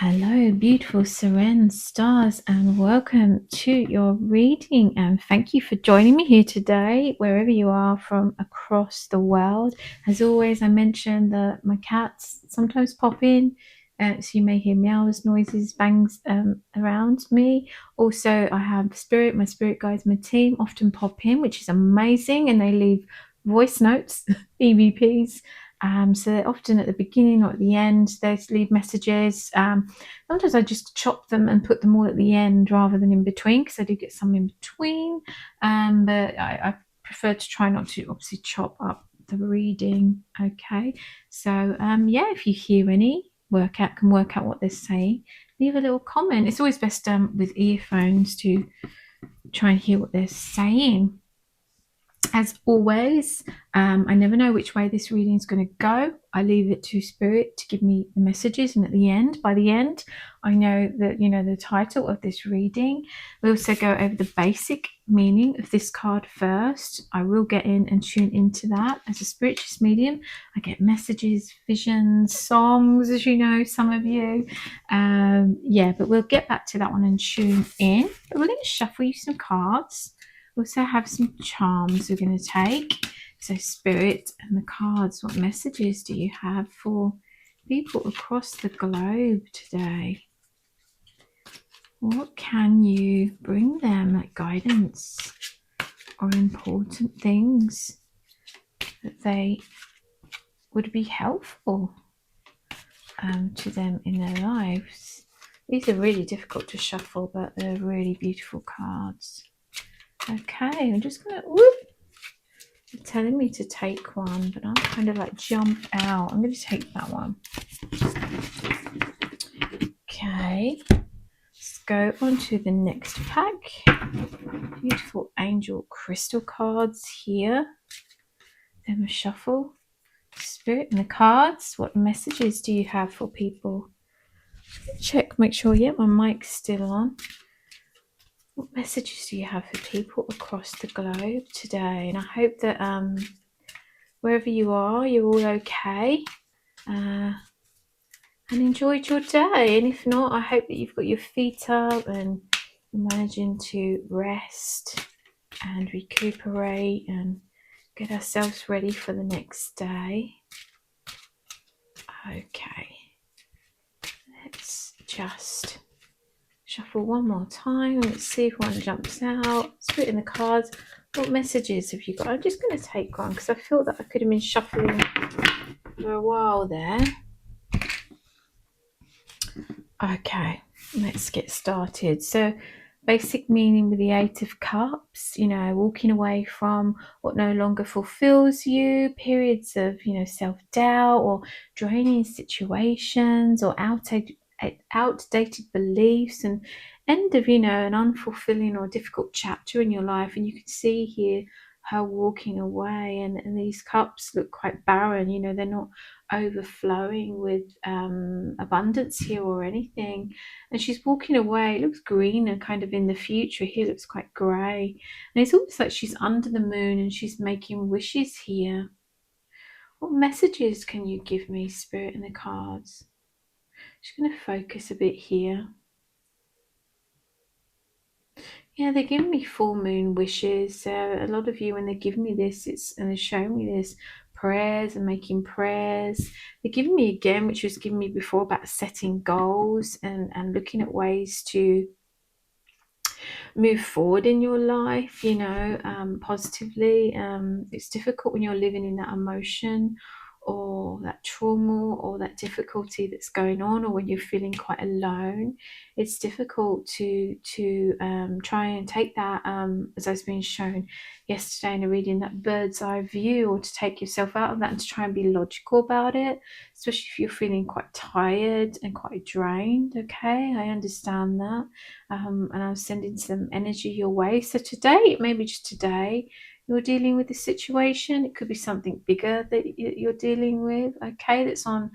Hello, beautiful Seren stars, and welcome to your reading. And thank you for joining me here today, wherever you are from across the world. As always, I mentioned that my cats sometimes pop in, so you may hear meows, noises, bangs around me. Also, I have my spirit guides, my team often pop in, which is amazing, and they leave voice notes, EVPs. So they're often at the beginning or at the end. They leave messages. Sometimes I just chop them and put them all at the end rather than in between, because I do get some in between. But I prefer to try not to obviously chop up the reading. Okay. So yeah, if you hear any, can work out what they're saying, leave a little comment. It's always best with earphones to try and hear what they're saying. As always, I never know which way this reading is going to go. I leave it to Spirit to give me the messages, and by the end, I know that the title of this reading. We also go over the basic meaning of this card first. I will get in and tune into that. As a spiritualist medium, I get messages, visions, songs, as you know, some of you. Yeah, but we'll get back to that one and tune in. But we're going to shuffle you some cards. We also have some charms we're going to take. So Spirit and the cards, what messages do you have for people across the globe today? What can you bring them, like guidance or important things that they would be helpful to them in their lives? These are really difficult to shuffle, but they're really beautiful cards. Okay, I'm just going to... They're telling me to take one, but I'm kind of like jump out. I'm going to take that one. Okay, let's go on to the next pack. Beautiful angel crystal cards here. Then we shuffle. Spirit and the cards. What messages do you have for people? Check, make sure, yeah, my mic's still on. What messages do you have for people across the globe today? And I hope that wherever you are, you're all okay and enjoyed your day. And if not, I hope that you've got your feet up and you're managing to rest and recuperate and get ourselves ready for the next day. Okay, let's just shuffle one more time. Let's see if one jumps out. Spirit in the cards. What messages have you got? I'm just going to take one because I feel that I could have been shuffling for a while there. Okay, let's get started. So basic meaning with the Eight of Cups, walking away from what no longer fulfills you, periods of, self-doubt or draining situations or outdated beliefs, and end of, an unfulfilling or difficult chapter in your life. And you can see here her walking away, and these cups look quite barren. They're not overflowing with abundance here or anything. And she's walking away. It looks greener kind of in the future. Here it looks quite grey. And it's almost like she's under the moon and she's making wishes here. What messages can you give me, Spirit, in the cards? Just going to focus a bit here. Yeah, they're giving me full moon wishes. A lot of you, when they give me this, and they're showing me this, prayers and making prayers. They're giving me again, which was given me before, about setting goals and looking at ways to move forward in your life, positively. It's difficult when you're living in that emotion or that trauma or that difficulty that's going on, or when you're feeling quite alone. It's difficult to try and take that, as I was being shown yesterday in a reading, that bird's eye view, or to take yourself out of that and to try and be logical about it, especially if you're feeling quite tired and quite drained. Okay, I understand that. And I'm sending some energy your way. So today, maybe just today, you're dealing with the situation. It could be something bigger that you're dealing with, okay, that's on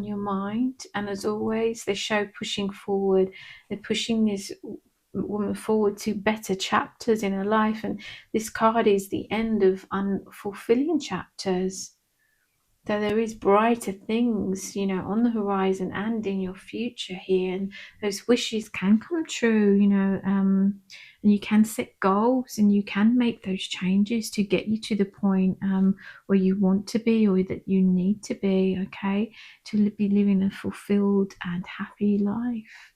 your mind. And as always, they show pushing forward. They're pushing this woman forward to better chapters in her life. And this card is the end of unfulfilling chapters. So there is brighter things, on the horizon and in your future here, and those wishes can come true, and you can set goals and you can make those changes to get you to the point where you want to be or that you need to be, okay, to be living a fulfilled and happy life.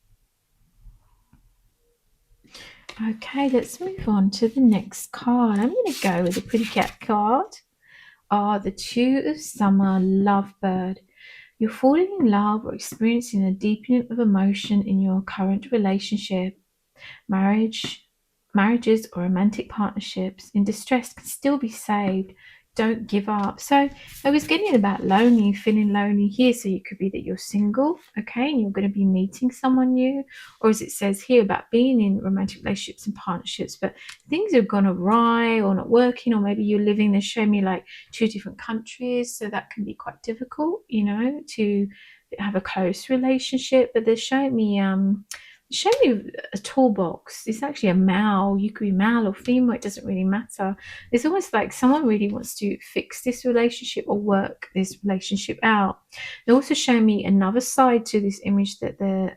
Okay, let's move on to the next card. I'm going to go with the Pretty Cat card. The Two of Summer Lovebird. You're falling in love or experiencing a deepening of emotion in your current relationship. Marriages or romantic partnerships in distress can still be saved. Don't give up. So I was getting about lonely, feeling lonely here. So it could be that you're single, okay, and you're going to be meeting someone new, or as it says here about being in romantic relationships and partnerships, but things have gone awry or not working, or maybe you're living. They show me like two different countries, so that can be quite difficult, to have a close relationship. But they're showing me show me a toolbox. It's actually a male. You could be male or female. It doesn't really matter. It's almost like someone really wants to fix this relationship or work this relationship out. They also show me another side to this image that they're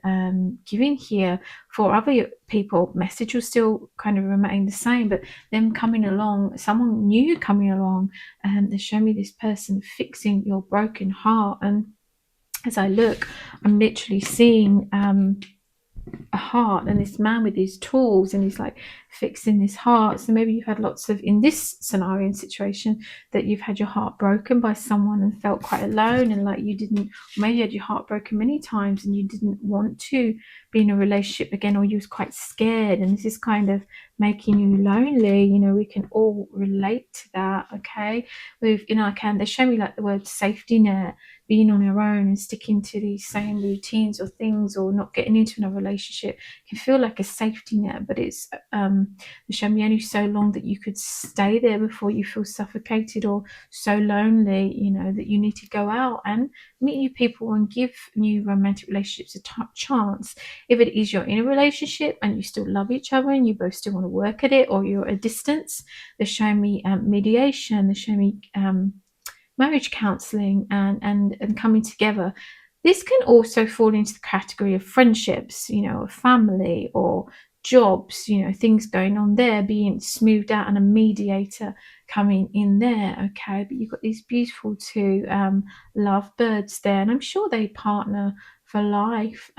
giving here for other people. Message will still kind of remain the same, but them coming along, someone new coming along, and they show me this person fixing your broken heart. And as I look, I'm literally seeing a heart and this man with these tools, and he's like fixing this heart. So maybe you've had lots of, in this scenario and situation, that you've had your heart broken by someone and felt quite alone, and like you didn't, maybe you had your heart broken many times and you didn't want to be in a relationship again, or you was quite scared, and this is kind of making you lonely. We can all relate to that, okay? With, they show me like the word safety net, being on your own and sticking to these same routines or things, or not getting into another relationship can feel like a safety net, but it's they show me only so long that you could stay there before you feel suffocated or so lonely, that you need to go out and meet new people and give new romantic relationships a chance. If it is you're in a relationship and you still love each other and you both still want to work at it, or you're at a distance, they're showing me mediation, they're showing me marriage counseling and coming together. This can also fall into the category of friendships, a family or jobs, things going on there being smoothed out and a mediator coming in there, okay? But you've got these beautiful two lovebirds there, and I'm sure they partner for life.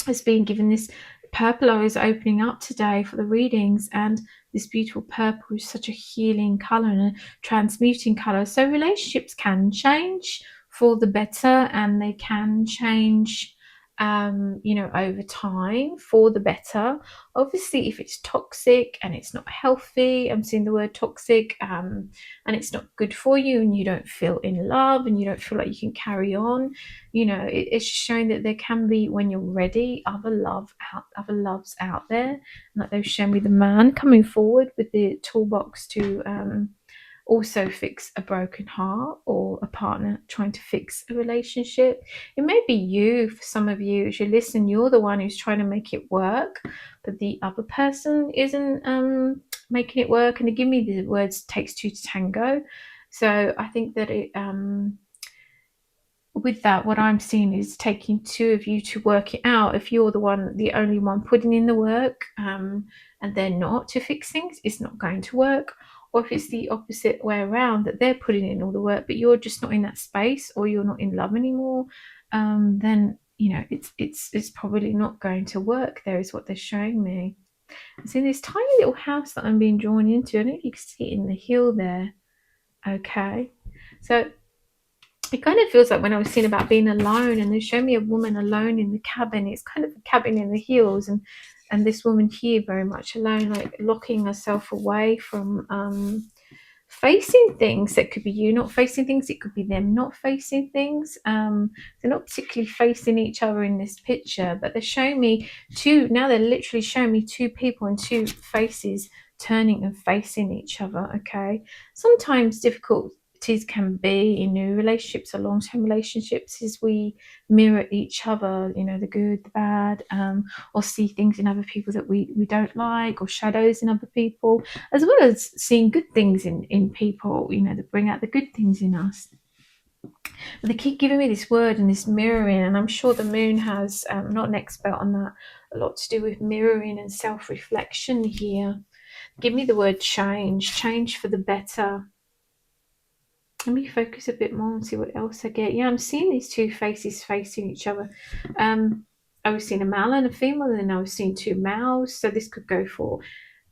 Has been given this purple is opening up today for the readings, and this beautiful purple is such a healing color and a transmuting color. So relationships can change for the better, and they can change over time for the better. Obviously, if it's toxic and it's not healthy, I'm seeing the word toxic, and it's not good for you, and you don't feel in love and you don't feel like you can carry on, it's showing that there can be, when you're ready, other loves out there. Like they've shown me the man coming forward with the toolbox to also fix a broken heart, or a partner trying to fix a relationship. It may be you. For some of you, as you listen, you're the one who's trying to make it work, but the other person isn't making it work. And they give me the words takes two to tango. So I think that it with that, what I'm seeing is taking two of you to work it out. If you're the only one putting in the work, and they're not, to fix things, it's not going to work. Or if it's the opposite way around, that they're putting in all the work, but you're just not in that space, or you're not in love anymore, then it's probably not going to work. There is what they're showing me. So this tiny little house that I'm being drawn into, I don't know if you can see it in the hill there. Okay, so it kind of feels like when I was seeing about being alone, and they show me a woman alone in the cabin. It's kind of a cabin in the hills, and this woman here very much alone, like locking herself away from facing things. That could be you not facing things, it could be them not facing things. They're not particularly facing each other in this picture, but they're showing me they're literally showing me two people and two faces turning and facing each other. Okay, sometimes difficult can be in new relationships or long-term relationships is we mirror each other, the good, the bad, or see things in other people that we don't like, or shadows in other people, as well as seeing good things in people, that bring out the good things in us. But they keep giving me this word and this mirroring, and I'm sure the moon has, I'm not an expert on that, a lot to do with mirroring and self-reflection here. Give me the word change, change for the better. Let me focus a bit more and see what else I get. Yeah, I'm seeing these two faces facing each other. I was seeing a male and a female, and then I was seeing two males. So this could go for,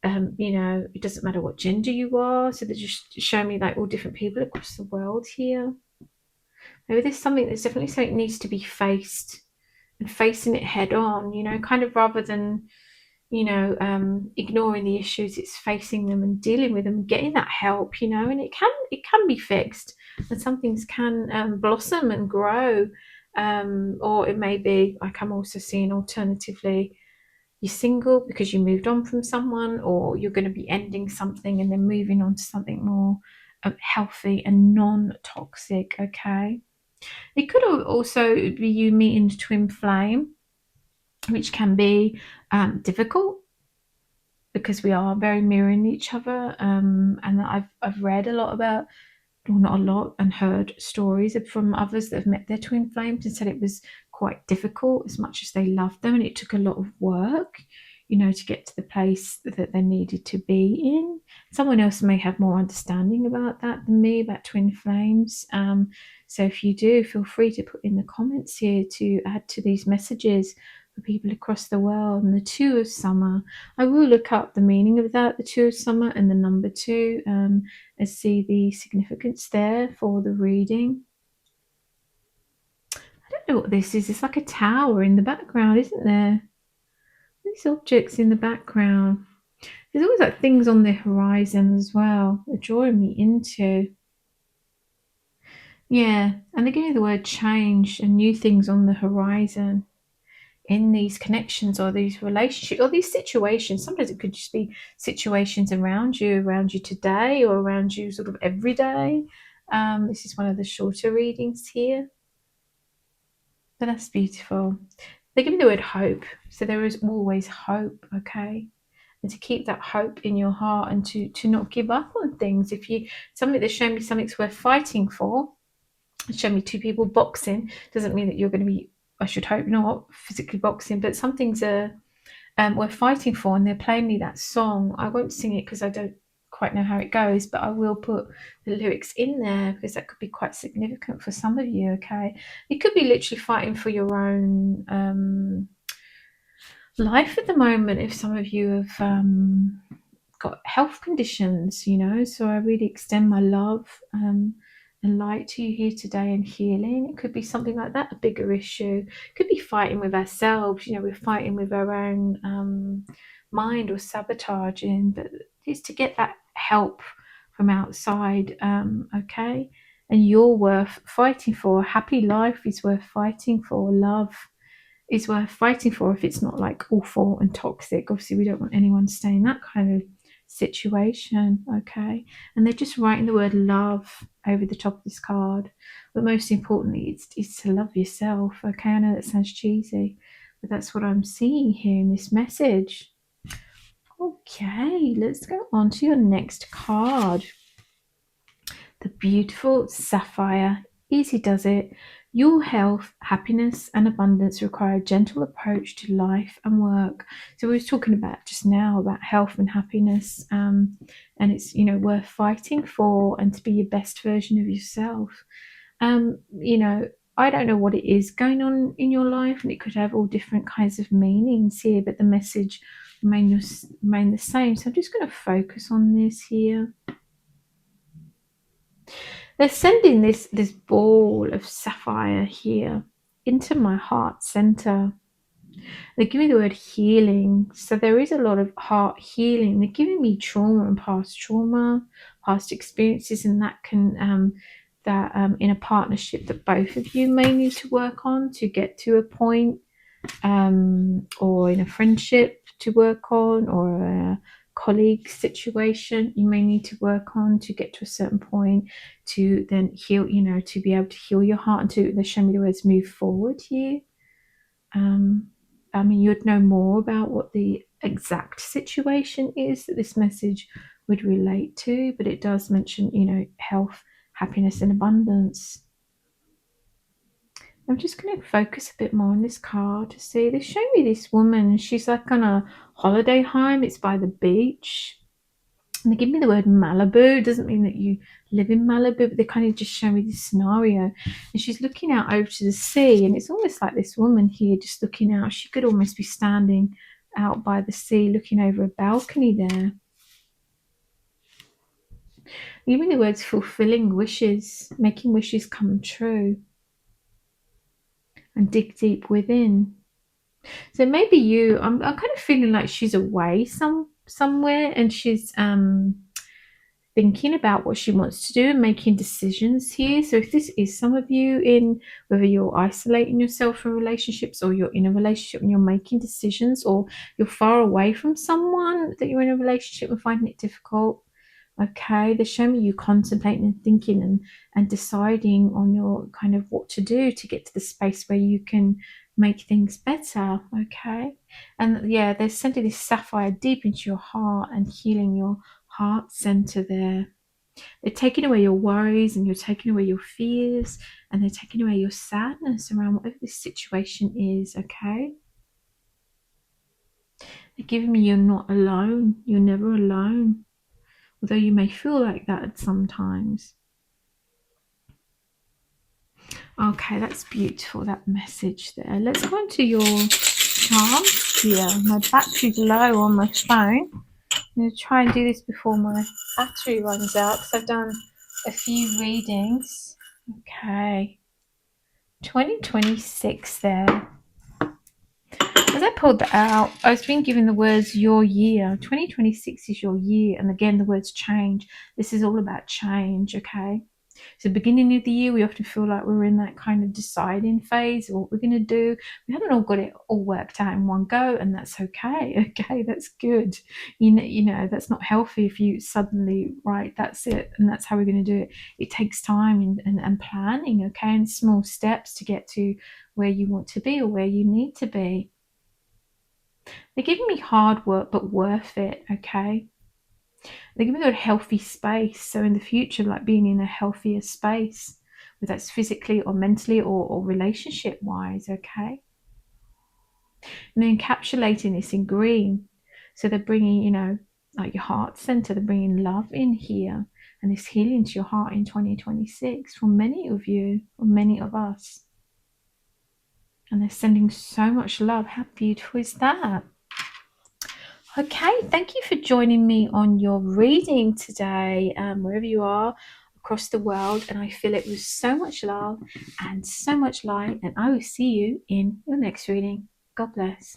it doesn't matter what gender you are. So they're just showing me like all different people across the world here. Maybe there's definitely something that needs to be faced and facing it head on, kind of rather than, ignoring the issues. It's facing them and dealing with them, getting that help, and it can be fixed, and some things can blossom and grow. Or it may be, like I'm also seeing alternatively, you're single because you moved on from someone, or you're going to be ending something and then moving on to something more healthy and non-toxic. Okay. It could also be you meeting a twin flame, which can be difficult because we are very mirroring each other. And I've read a lot about, well, not a lot, and heard stories from others that have met their twin flames and said it was quite difficult as much as they loved them, and it took a lot of work, to get to the place that they needed to be in. Someone else may have more understanding about that than me, about twin flames. So if you do, feel free to put in the comments here to add to these messages for people across the world. And the two of summer, I will look up the meaning of that, the two of summer and the number two, and see the significance there for the reading. I don't know what this is. It's like a tower in the background, isn't there? These objects in the background. There's always like things on the horizon as well. They're drawing me into. Yeah, and they're giving me the word change and new things on the horizon in these connections or these relationships or these situations. Sometimes it could just be situations around you today, or around you sort of every day. This is one of the shorter readings here, but that's beautiful. They give me the word hope, so there is always hope. Okay, and to keep that hope in your heart, and to not give up on things. If you something that's showing me something's worth fighting for, show me two people boxing, doesn't mean that you're going to be, I should hope not, physically boxing, but some things are we're fighting for, and they're playing me that song. I won't sing it because I don't quite know how it goes, but I will put the lyrics in there because that could be quite significant for some of you. Okay, it could be literally fighting for your own life at the moment. If some of you have got health conditions, so I really extend my love and light to you here today, and healing. It could be something like that, a bigger issue. It could be fighting with ourselves, we're fighting with our own mind, or sabotaging, but it's to get that help from outside. Okay, and you're worth fighting for. A happy life is worth fighting for. Love is worth fighting for, if it's not like awful and toxic. Obviously, we don't want anyone to stay in that kind of situation. Okay, and they're just writing the word love over the top of this card, but most importantly, it's to love yourself. Okay, I know that sounds cheesy, but that's what I'm seeing here in this message. Okay, let's go on to your next card. The beautiful sapphire. Easy does it. Your health, happiness, and abundance require a gentle approach to life and work. So we were talking about just now about health and happiness, and it's worth fighting for, and to be your best version of yourself. I don't know what it is going on in your life, and it could have all different kinds of meanings here, but the message remain the same. So I'm just going to focus on this here. They're sending this ball of sapphire here into my heart center. They're giving me the word healing. So there is a lot of heart healing. They're giving me trauma, past experiences, and that can in a partnership that both of you may need to work on to get to a point, or in a friendship to work on, or a colleague situation you may need to work on to get to a certain point, to then heal, to be able to heal your heart, and to, they show me the words move forward here. I mean, you'd know more about what the exact situation is that this message would relate to, but it does mention, health, happiness, and abundance. I'm just going to focus a bit more on this card to see. They show me this woman. She's like on a holiday home. It's by the beach. And they give me the word Malibu. It doesn't mean that you live in Malibu, but they kind of just show me this scenario. And she's looking out over to the sea. And it's almost like this woman here just looking out. She could almost be standing out by the sea looking over a balcony there. Give me the words fulfilling wishes, making wishes come true. And dig deep within. So maybe I'm kind of feeling like she's away somewhere, and she's thinking about what she wants to do and making decisions here. So if this is some of you, in whether you're isolating yourself from relationships, or you're in a relationship and you're making decisions, or you're far away from someone that you're in a relationship and finding it difficult. Okay, they're showing me you contemplating and thinking and deciding on your kind of what to do to get to the space where you can make things better. Okay, and yeah, they're sending this sapphire deep into your heart and healing your heart center there. They're taking away your worries, and you're taking away your fears, and they're taking away your sadness around whatever this situation is. Okay, they're giving me you're not alone. You're never alone, although you may feel like that sometimes. Okay, that's beautiful, that message there. Let's go into your charms here. My battery's low on my phone. I'm going to try and do this before my battery runs out, because I've done a few readings. Okay. 2026 there. As I pulled that out, I was being given the words your year. 2026 is your year. And again, the words change. This is all about change, okay? So beginning of the year, we often feel like we're in that kind of deciding phase of what we're going to do. We haven't all got it all worked out in one go, and that's okay. Okay, that's good. You know that's not healthy if you suddenly, right, that's it, and that's how we're going to do it. It takes time and planning, okay, and small steps to get to where you want to be or where you need to be. They're giving me hard work, but worth it, okay? They're giving me a healthy space. So in the future, like being in a healthier space, whether that's physically or mentally or relationship wise, okay? And they're encapsulating this in green. So they're bringing, like your heart center, they're bringing love in here and this healing to your heart in 2026 for many of you, or many of us. And they're sending so much love. How beautiful is that? Okay, thank you for joining me on your reading today, wherever you are across the world. And I feel it was so much love and so much light. And I will see you in your next reading. God bless.